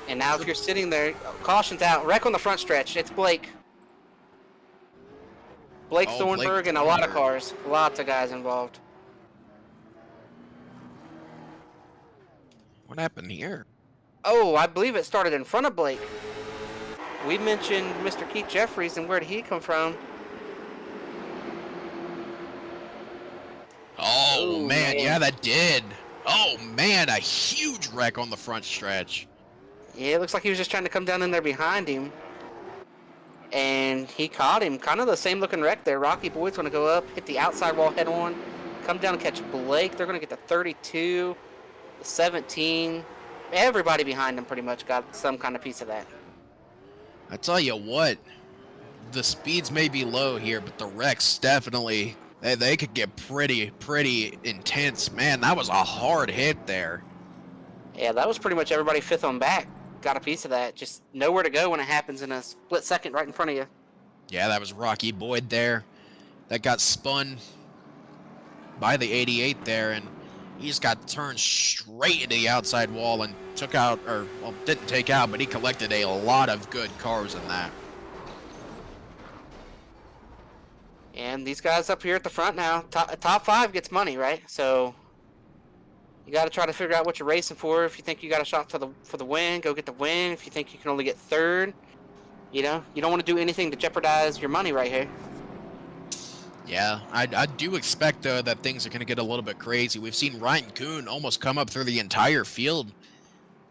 And now if you're sitting there, caution's out. Wreck on the front stretch. It's Blake. Blake Thornburg and a lot of cars. Lots of guys involved. What happened here? Oh, I believe it started in front of Blake. We mentioned Mr. Keith Jeffries, and where did he come from? Oh, man, yeah, that did. Oh, man, a huge wreck on the front stretch. Yeah, it looks like he was just trying to come down in there behind him. And he caught him. Kind of the same looking wreck there. Rocky Boyd's going to go up, hit the outside wall head on, come down and catch Blake. They're going to get the 32, the 17. Everybody behind him pretty much got some kind of piece of that. I tell you what, the speeds may be low here, but the wrecks definitely, they could get pretty intense. Man, that was a hard hit there. Yeah, that was pretty much everybody 5th on back. Got a piece of that. Just nowhere to go when it happens in a split second right in front of you. Yeah, that was Rocky Boyd there. That got spun by the 88 there, and he just got turned straight into the outside wall and took out, or, well, didn't take out, but he collected a lot of good cars in that. And these guys up here at the front now, top 5 gets money, right? So you got to try to figure out what you're racing for. If you think you got a shot for the win, go get the win. If you think you can only get 3rd, you know, you don't want to do anything to jeopardize your money right here. Yeah, I do expect, though, that things are going to get a little bit crazy. We've seen Ryan Kuhn almost come up through the entire field.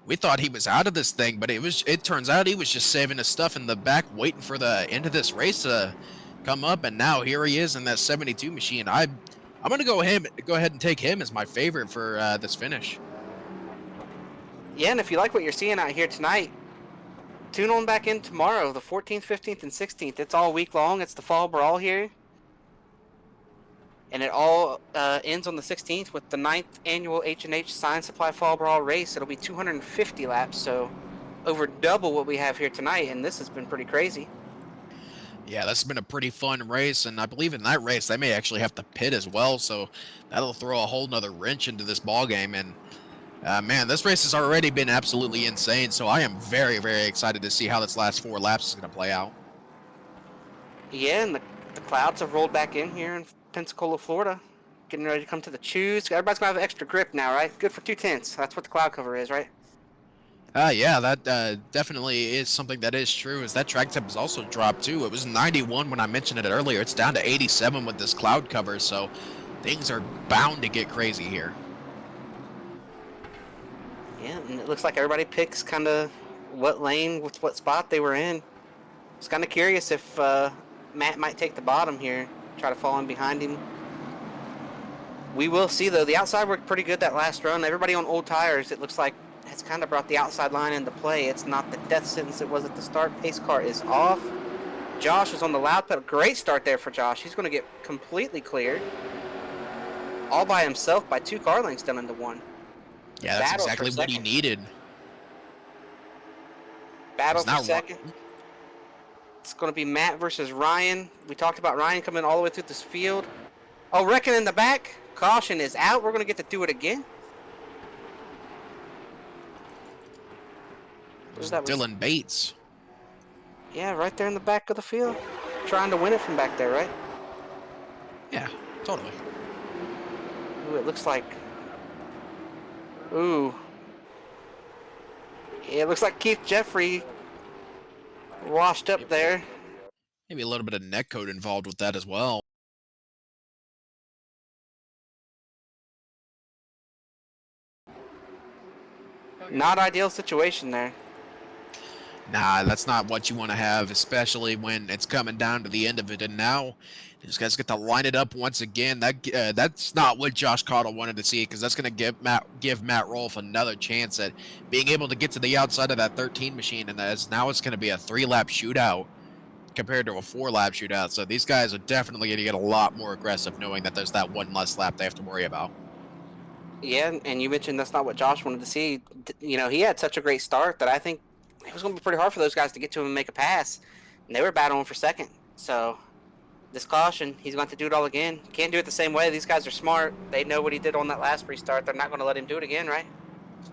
We thought he was out of this thing, but it turns out he was just saving his stuff in the back, waiting for the end of this race to come up, and now here he is in that 72 machine. I'm going to go ahead and take him as my favorite for this finish. Yeah, and if you like what you're seeing out here tonight, tune on back in tomorrow, the 14th, 15th, and 16th. It's all week long. It's the Fall Brawl here. And it all ends on the 16th with the 9th annual H&H Sign Supply Fall Brawl race. It'll be 250 laps, so over double what we have here tonight, and this has been pretty crazy. Yeah, that's been a pretty fun race, and I believe in that race they may actually have to pit as well, so that'll throw a whole nother wrench into this ball game. And man, this race has already been absolutely insane, so I am very excited to see how this last 4 laps is going to play out. Yeah, and the clouds have rolled back in here in Pensacola, Florida. Getting ready to come to the chews. Everybody's going to have extra grip now, right? Good for 2/10. That's what the cloud cover is, right? Yeah, that definitely is something that is true, is that track temp has also dropped too. It was 91 when I mentioned it earlier. It's down to 87 with this cloud cover, so things are bound to get crazy here. Yeah, and it looks like everybody picks kind of what lane with what spot they were in. I was kind of curious if Matt might take the bottom here, try to fall in behind him. We will see, though. The outside worked pretty good that last run. Everybody on old tires, it looks like, has kind of brought the outside line into play. It's not the death sentence it was at the start. Pace car is off. Josh is on the loud pedal. Great start there for Josh. He's going to get completely cleared. All by himself by 2 car lengths down into 1. Yeah, that's exactly what he needed. Battle for second. It's going to be Matt versus Ryan. We talked about Ryan coming all the way through this field. Oh, wrecking in the back. Caution is out. We're going to get to do it again. Dylan Bates. Yeah, right there in the back of the field. Trying to win it from back there, right? Yeah, totally. Ooh, it looks like. Ooh. It looks like Keith Jeffrey washed up there. Maybe a little bit of net code involved with that as well. Not ideal situation there. Nah, that's not what you want to have, especially when it's coming down to the end of it. And now these guys get to line it up once again. That's not what Josh Cottle wanted to see, because that's going to give Matt Rolfe another chance at being able to get to the outside of that 13 machine. And as now it's going to be a 3-lap shootout compared to a 4-lap shootout. So these guys are definitely going to get a lot more aggressive, knowing that there's that one less lap they have to worry about. Yeah, and you mentioned that's not what Josh wanted to see. You know, he had such a great start that I think it was going to be pretty hard for those guys to get to him and make a pass. And they were battling for second. So, this caution, he's going to have to do it all again. Can't do it the same way. These guys are smart. They know what he did on that last restart. They're not going to let him do it again, right?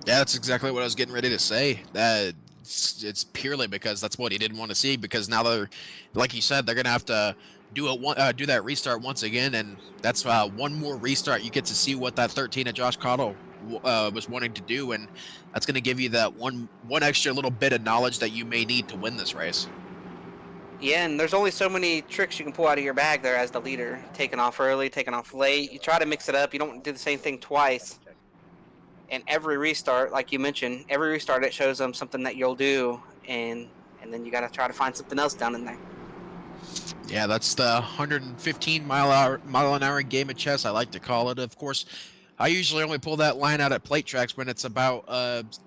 Yeah, that's exactly what I was getting ready to say. It's purely because that's what he didn't want to see. Because now they're, like you said, they're gonna have to do that restart once again, and that's one more restart. You get to see what that 13 of Josh Cottle was wanting to do, and that's gonna give you that one extra little bit of knowledge that you may need to win this race. Yeah, and there's only so many tricks you can pull out of your bag there as the leader. Taking off early, taking off late. You try to mix it up. You don't do the same thing twice. And every restart, like you mentioned, every restart it shows them something that you'll do, and then you got to try to find something else down in there. Yeah, that's the 115 mile an hour game of chess, I like to call it. Of course, I usually only pull that line out at plate tracks when it's about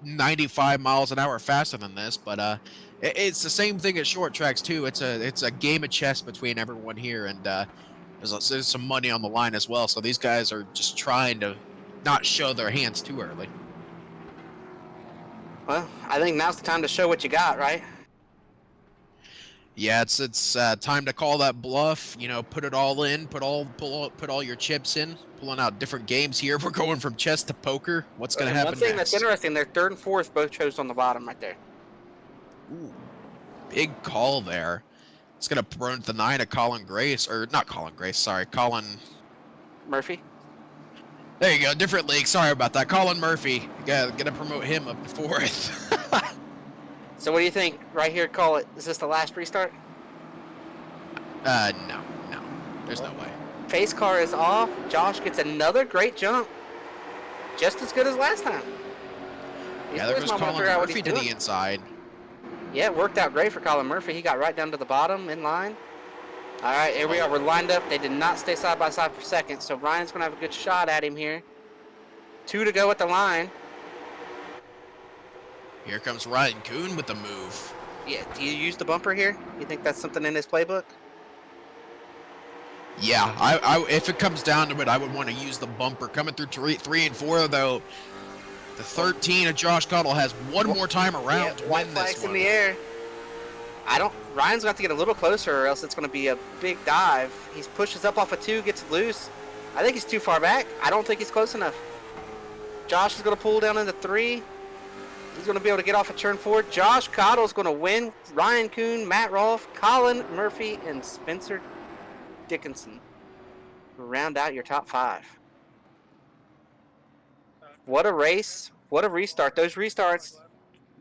95 miles an hour faster than this, but it's the same thing at short tracks too. It's a game of chess between everyone here, and there's some money on the line as well. So these guys are just trying to not show their hands too early. Well, I think now's the time to show what you got, right? Yeah, it's time to call that bluff. You know, put it all in, put all your chips in. Pulling out different games here. We're going from chess to poker. What's going to happen One thing next? that's interesting, their third and fourth both chose on the bottom right there. Ooh, big call there. It's going to burn the 9 of Colin Grace, or not Colin Grace, sorry, Colin Murphy? There you go, different league. Sorry about that. Colin Murphy. Gonna promote him up to 4th. So what do you think? Right here, call it. Is this the last restart? No. There's no way. Pace car is off. Josh gets another great jump. Just as good as last time. Yeah, there goes Colin Murphy to the inside. Yeah, it worked out great for Colin Murphy. He got right down to the bottom in line. All right, here we are. We're lined up. They did not stay side by side for second, so Ryan's going to have a good shot at him here. 2 to go at the line. Here comes Ryan Kuhn with the move. Yeah, do you use the bumper here? You think that's something in his playbook? Yeah, I if it comes down to it, I would want to use the bumper. Coming through 3 and 4, though, the 13 of Josh Cottle has one more time around to win this one. In the air. Ryan's going to have to get a little closer or else it's going to be a big dive. He pushes up off a 2, gets loose. I think he's too far back. I don't think he's close enough. Josh is going to pull down into 3. He's going to be able to get off a turn 4. Josh Cottle's going to win. Ryan Kuhn, Matt Rolfe, Colin Murphy, and Spencer Dickinson round out your top 5. What a race. What a restart. Those restarts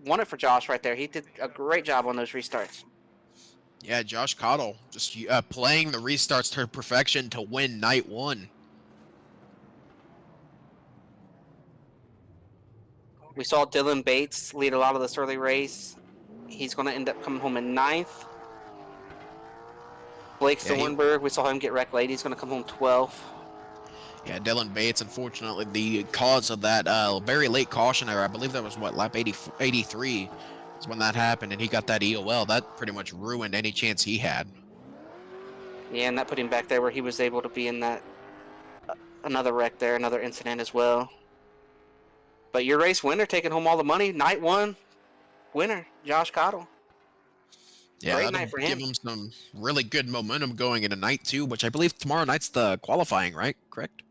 won it for Josh right there. He did a great job on those restarts. Yeah, Josh Cottle just playing the restarts to perfection to win night 1. We saw Dylan Bates lead a lot of this early race. He's going to end up coming home in 9th. Blake Thornburg, we saw him get wrecked late. He's going to come home 12th. Yeah, Dylan Bates, unfortunately, the cause of that very late caution error, I believe that was, lap 83 is when that happened, and he got that EOL. That pretty much ruined any chance he had. Yeah, and that put him back there where he was able to be in that another wreck there, another incident as well. But your race winner taking home all the money, night 1 winner, Josh Cottle. Yeah, great that'll night for give him some really good momentum going into night 2, which I believe tomorrow night's the qualifying, right? Correct?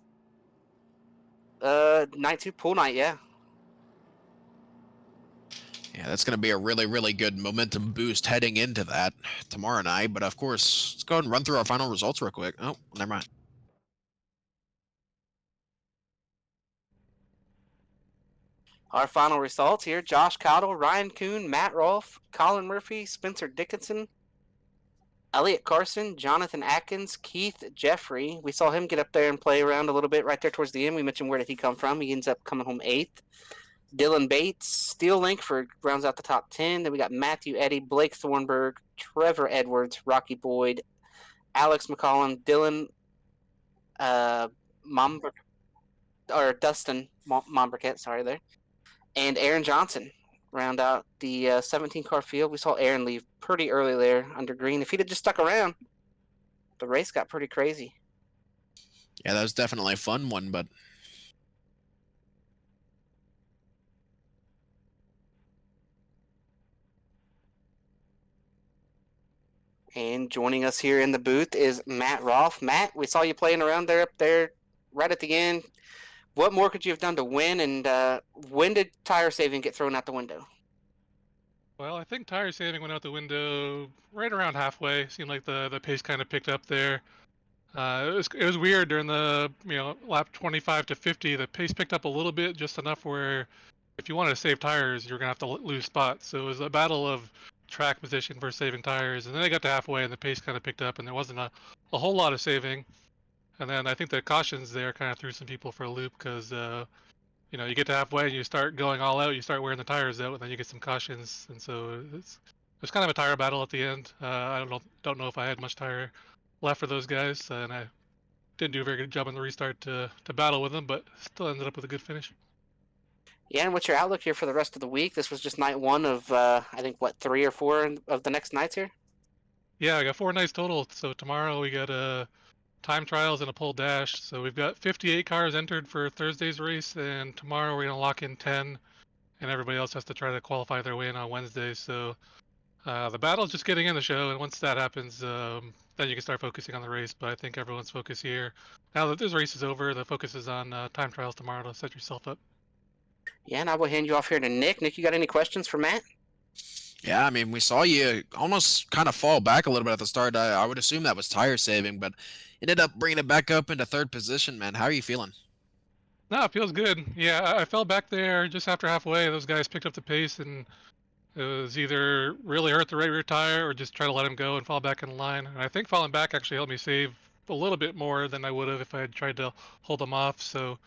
Night 2 pool night, yeah. Yeah, that's going to be a really, really good momentum boost heading into that tomorrow night. But of course, let's go ahead and run through our final results real quick. Oh, never mind. Our final results here: Josh Cowdle, Ryan Kuhn, Matt Rolfe, Colin Murphy, Spencer Dickinson, Elliot Carson, Jonathan Atkins, Keith Jeffrey. We saw him get up there and play around a little bit right there towards the end. We mentioned where did he come from. He ends up coming home eighth. Dylan Bates, Steel Linkford rounds out the top 10. Then we got Matthew Eddy, Blake Thornburg, Trevor Edwards, Rocky Boyd, Alex McCollum, Dylan Momber, or Dustin Momberket, sorry there, and Aaron Johnson round out the 17 car field. We saw Aaron leave pretty early there under green. If he'd have just stuck around, the race got pretty crazy. Yeah, that was definitely a fun one, but And joining us here in the booth is Matt Rolfe. Matt, we saw you playing around there up there right at the end. What more could you have done to win? And when did tire saving get thrown out the window? Well, I think tire saving went out the window right around halfway. Seemed like the pace kind of picked up there. It was weird during the lap 25 to 50. The pace picked up a little bit, just enough where if you wanted to save tires, you're gonna have to lose spots. So it was a battle of track position versus saving tires. And then they got to halfway, and the pace kind of picked up, and there wasn't a whole lot of saving. And then I think the cautions there kind of threw some people for a loop because you get to halfway and you start going all out, you start wearing the tires out, and then you get some cautions, and so it's kind of a tire battle at the end. I don't know if I had much tire left for those guys, and I didn't do a very good job on the restart to battle with them, but still ended up with a good finish. Yeah, and what's your outlook here for the rest of the week? This was just night one of, I think, what, 3 or 4 of the next nights here? Yeah, I got 4 nights total. So tomorrow we got time trials and a pole dash. So we've got 58 cars entered for Thursday's race, and tomorrow we're gonna lock in 10, and everybody else has to try to qualify their way in on Wednesday. So the battle's just getting in the show, and once that happens, then you can start focusing on the race. But I think everyone's focus here, now that this race is over, the focus is on time trials tomorrow to set yourself up. Yeah, and I will hand you off here to Nick. Nick, you got any questions for Matt? yeah, I mean, we saw you almost kind of fall back a little bit at the start. I would assume that was tire saving, but ended up bringing it back up into third position, man. How are you feeling? No, it feels good. Yeah, I fell back there just after halfway. Those guys picked up the pace, and it was either really hurt the right rear tire or just try to let him go and fall back in line. And I think falling back actually helped me save a little bit more than I would have if I had tried to hold them off. So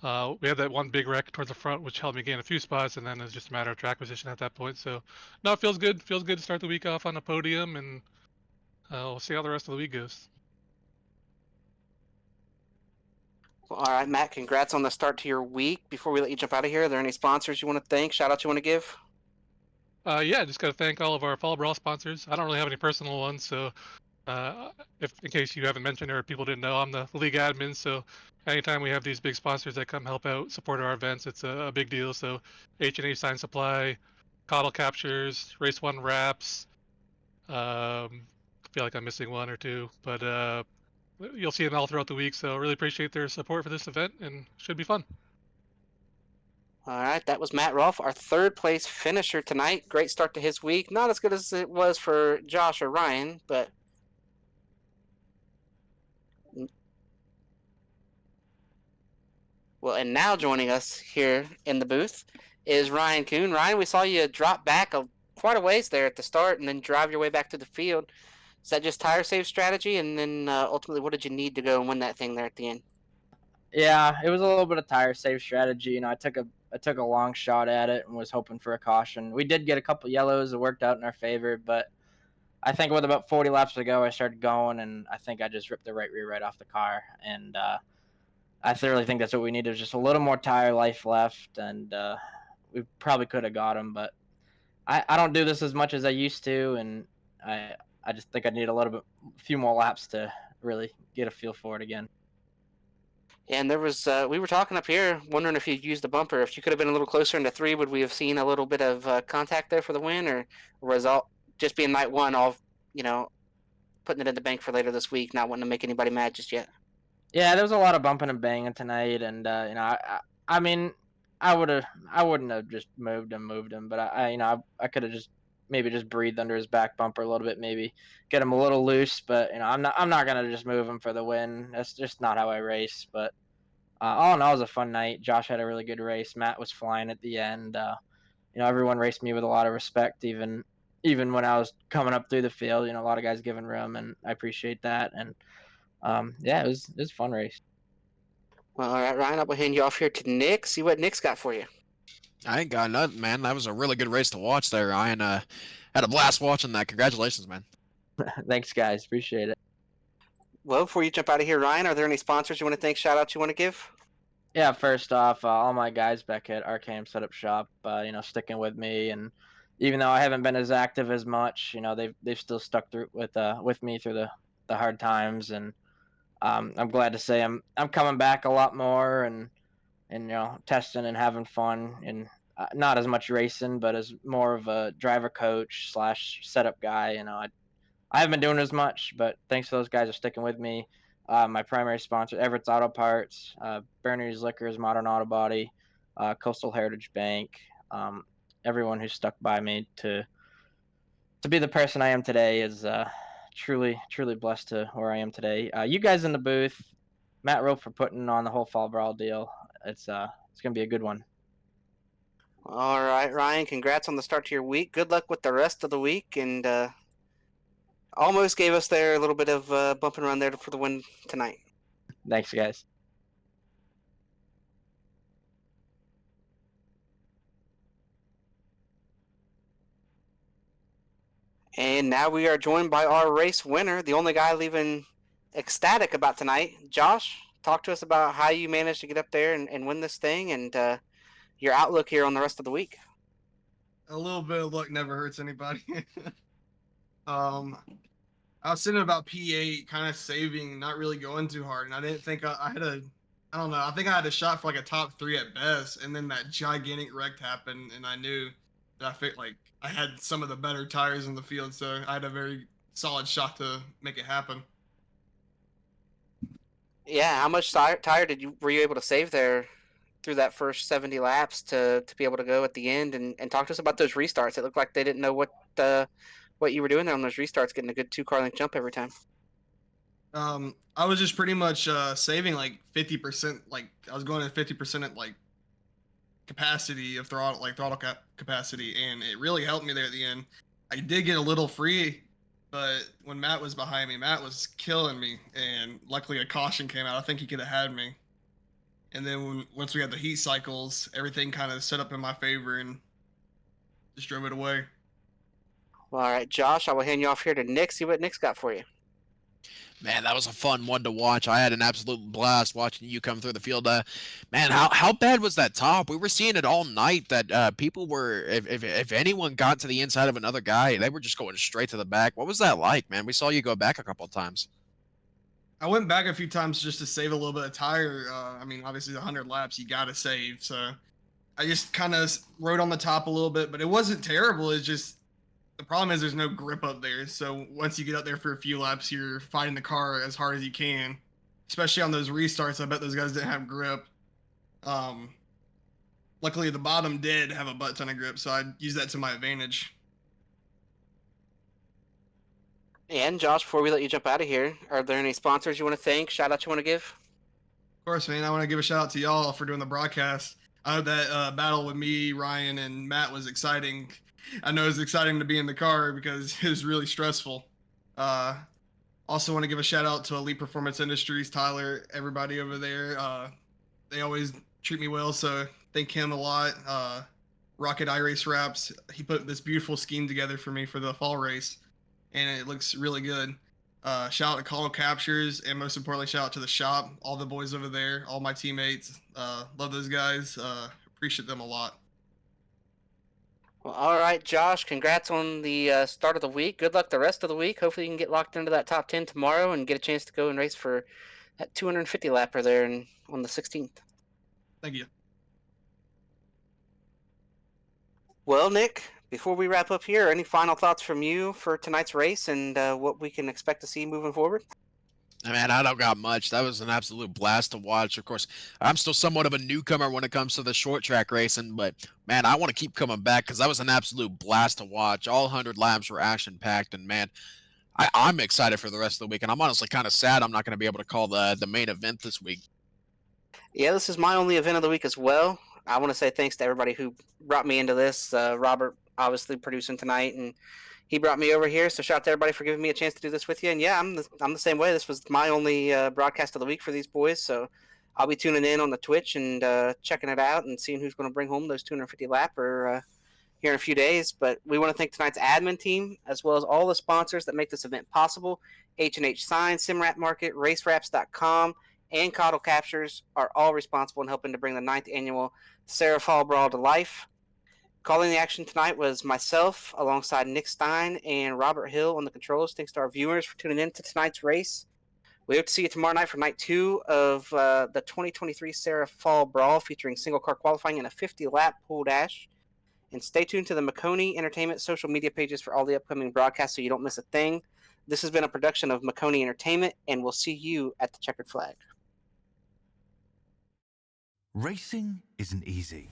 we had that one big wreck towards the front, which helped me gain a few spots, and then it was just a matter of track position at that point. So, no, it feels good. Feels good to start the week off on a podium, and we'll see how the rest of the week goes. Well, all right, Matt, congrats on the start to your week. Before we let you jump out of here, are there any sponsors you want to thank, shout out you want to give? Yeah, just got to thank all of our Fall Brawl sponsors. I don't really have any personal ones, so if in case you haven't mentioned or people didn't know, I'm the league admin. So anytime we have these big sponsors that come help out, support our events, it's a big deal. So H&H Sign Supply, Coddle Captures, Race One Wraps. I feel like I'm missing one or two, but you'll see them all throughout the week. So really appreciate their support for this event, and should be fun. All right, that was Matt Rolfe, our third place finisher tonight. Great start to his week. Not as good as it was for Josh or Ryan, but well, and now joining us here in the booth is Ryan Kuhn. Ryan, we saw you drop back quite a ways there at the start and then drive your way back to the field. Is that just tire save strategy? And then ultimately, what did you need to go and win that thing there at the end? Yeah, it was a little bit of tire save strategy. I took a long shot at it and was hoping for a caution. We did get a couple yellows that worked out in our favor, but I think with about 40 laps to go, I started going, and I think I just ripped the right rear right off the car. And I thoroughly think that's what we needed, was just a little more tire life left, and we probably could have got him. But I don't do this as much as I used to, and I just think I need a few more laps to really get a feel for it again. And there was, we were talking up here, wondering if you'd used the bumper. If you could have been a little closer into 3, would we have seen a little bit of contact there for the win, or was all just being night one, all putting it in the bank for later this week, not wanting to make anybody mad just yet? Yeah, there was a lot of bumping and banging tonight, and I mean, I wouldn't have just moved him, but I could have just maybe just breathed under his back bumper a little bit, maybe get him a little loose, but I'm not gonna just move him for the win. That's just not how I race. But All in all, it was a fun night. Josh had a really good race. Matt was flying at the end. Everyone raced me with a lot of respect, even when I was coming up through the field. A lot of guys giving room, and I appreciate that. And yeah, it was a fun race. Well, all right, Ryan, I'll hand you off here to Nick. See what Nick's got for you. I ain't got nothing, man. That was a really good race to watch there, Ryan. Had a blast watching that. Congratulations, man. Thanks, guys. Appreciate it. Well, before you jump out of here, Ryan, are there any sponsors you want to thank, shout out you want to give? Yeah, first off, all my guys back at Arcane Setup Shop, sticking with me, and even though I haven't been as active as much, they've still stuck through with me through the hard times, and I'm glad to say I'm coming back a lot more, and testing and having fun, and not as much racing, but as more of a driver coach / setup guy. I haven't been doing as much, but thanks to those guys are sticking with me. My primary sponsor, Everett's Auto Parts, Bernie's Liquors, Modern Auto Body, Coastal Heritage Bank, everyone who's stuck by me to be the person I am today is truly blessed to where I am today. You guys in the booth, Matt Rope for putting on the whole Fall Brawl deal. It's gonna be a good one. All right, Ryan, congrats on the start to your week. Good luck with the rest of the week, and almost gave us there a little bit of bump and run there for the win tonight. Thanks, guys. And now we are joined by our race winner, the only guy leaving ecstatic about tonight. Josh, talk to us about how you managed to get up there and win this thing, and your outlook here on the rest of the week. A little bit of luck never hurts anybody. I was sitting about P8, kind of saving, not really going too hard, and I didn't think I had I don't know. I think I had a shot for like a top 3 at best, and then that gigantic wreck happened, and I knew that I felt like I had some of the better tires in the field, so I had a very solid shot to make it happen. Yeah, how much tire were you able to save there through that first 70 laps to be able to go at the end, and talk to us about those restarts? It looked like they didn't know what you were doing there on those restarts, getting a good 2-car length jump every time. I was just pretty much saving like 50%. Like I was going to 50% at like capacity of throttle capacity, and it really helped me there at the end. I did get a little free, but when Matt was behind me, Matt was killing me, and luckily a caution came out. I think he could have had me. And then once we had the heat cycles, everything kind of set up in my favor and just drove it away. Well, all right, Josh, I will hand you off here to Nick. See what Nick's got for you. Man, that was a fun one to watch. I had an absolute blast watching you come through the field. Man, how bad was that top? We were seeing it all night that people were, if anyone got to the inside of another guy, they were just going straight to the back. What was that like, man? We saw you go back a couple of times. I went back a few times just to save a little bit of tire. I mean, obviously, 100 laps, you got to save. So I just kind of rode on the top a little bit, but it wasn't terrible. It's just the problem is there's no grip up there. So once you get up there for a few laps, you're fighting the car as hard as you can, especially on those restarts. I bet those guys didn't have grip. Luckily, the bottom did have a butt ton of grip, so I used that to my advantage. And Josh, before we let you jump out of here, are there any sponsors you want to thank, shout out you want to give? Of course, man. I want to give a shout out to y'all for doing the broadcast. I hope that battle with me, Ryan, and Matt was exciting. I know it was exciting to be in the car because it was really stressful. Also want to give a shout out to Elite Performance Industries, Tyler, everybody over there. They always treat me well, so thank him a lot. Rocket iRace Wraps, he put this beautiful scheme together for me for the fall race, and it looks really good. Shout out to Call Captures, and most importantly, shout out to the shop, all the boys over there, all my teammates. Love those guys. Appreciate them a lot. Well, all right, Josh, congrats on the start of the week. Good luck the rest of the week. Hopefully you can get locked into that top 10 tomorrow and get a chance to go and race for that 250 lapper there on the 16th. Thank you. Well, Nick, before we wrap up here, any final thoughts from you for tonight's race and what we can expect to see moving forward? Man, I don't got much. That was an absolute blast to watch. Of course, I'm still somewhat of a newcomer when it comes to the short track racing, but man, I want to keep coming back because that was an absolute blast to watch. All 100 laps were action packed, and man, I'm excited for the rest of the week. And I'm honestly kind of sad I'm not going to be able to call the main event this week. Yeah, this is my only event of the week as well. I want to say thanks to everybody who brought me into this. Robert, obviously producing tonight, and he brought me over here. So shout out to everybody for giving me a chance to do this with you. And yeah, I'm the same way. This was my only broadcast of the week for these boys. So I'll be tuning in on the Twitch and checking it out and seeing who's going to bring home those 250 lapper here in a few days. But we want to thank tonight's admin team as well as all the sponsors that make this event possible. H&H Sign, SimRap Market, RaceWraps.com, and Coddle Captures are all responsible in helping to bring the 9th annual SARA Fall Brawl to life. Calling the action tonight was myself, alongside Nick Stein and Robert Hill on the controls. Thanks to our viewers for tuning in to tonight's race. We hope to see you tomorrow night for night 2 of the 2023 SARA Fall Brawl, featuring single car qualifying and a 50-lap pool dash. And stay tuned to the Maconi Entertainment social media pages for all the upcoming broadcasts so you don't miss a thing. This has been a production of Maconi Entertainment, and we'll see you at the checkered flag. Racing isn't easy,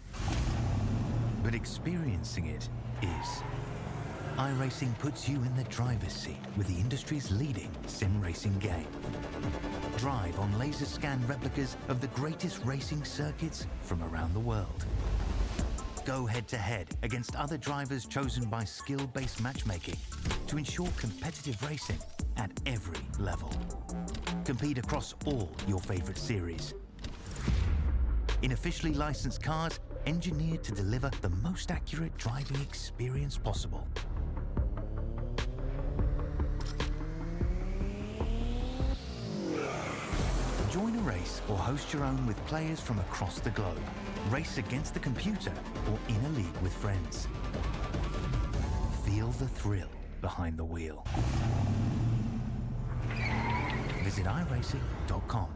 but experiencing it is. iRacing puts you in the driver's seat with the industry's leading sim racing game. Drive on laser scan replicas of the greatest racing circuits from around the world. Go head-to-head against other drivers chosen by skill-based matchmaking to ensure competitive racing at every level. Compete across all your favorite series. In officially licensed cars, engineered to deliver the most accurate driving experience possible. Join a race or host your own with players from across the globe. Race against the computer or in a league with friends. Feel the thrill behind the wheel. Visit iRacing.com.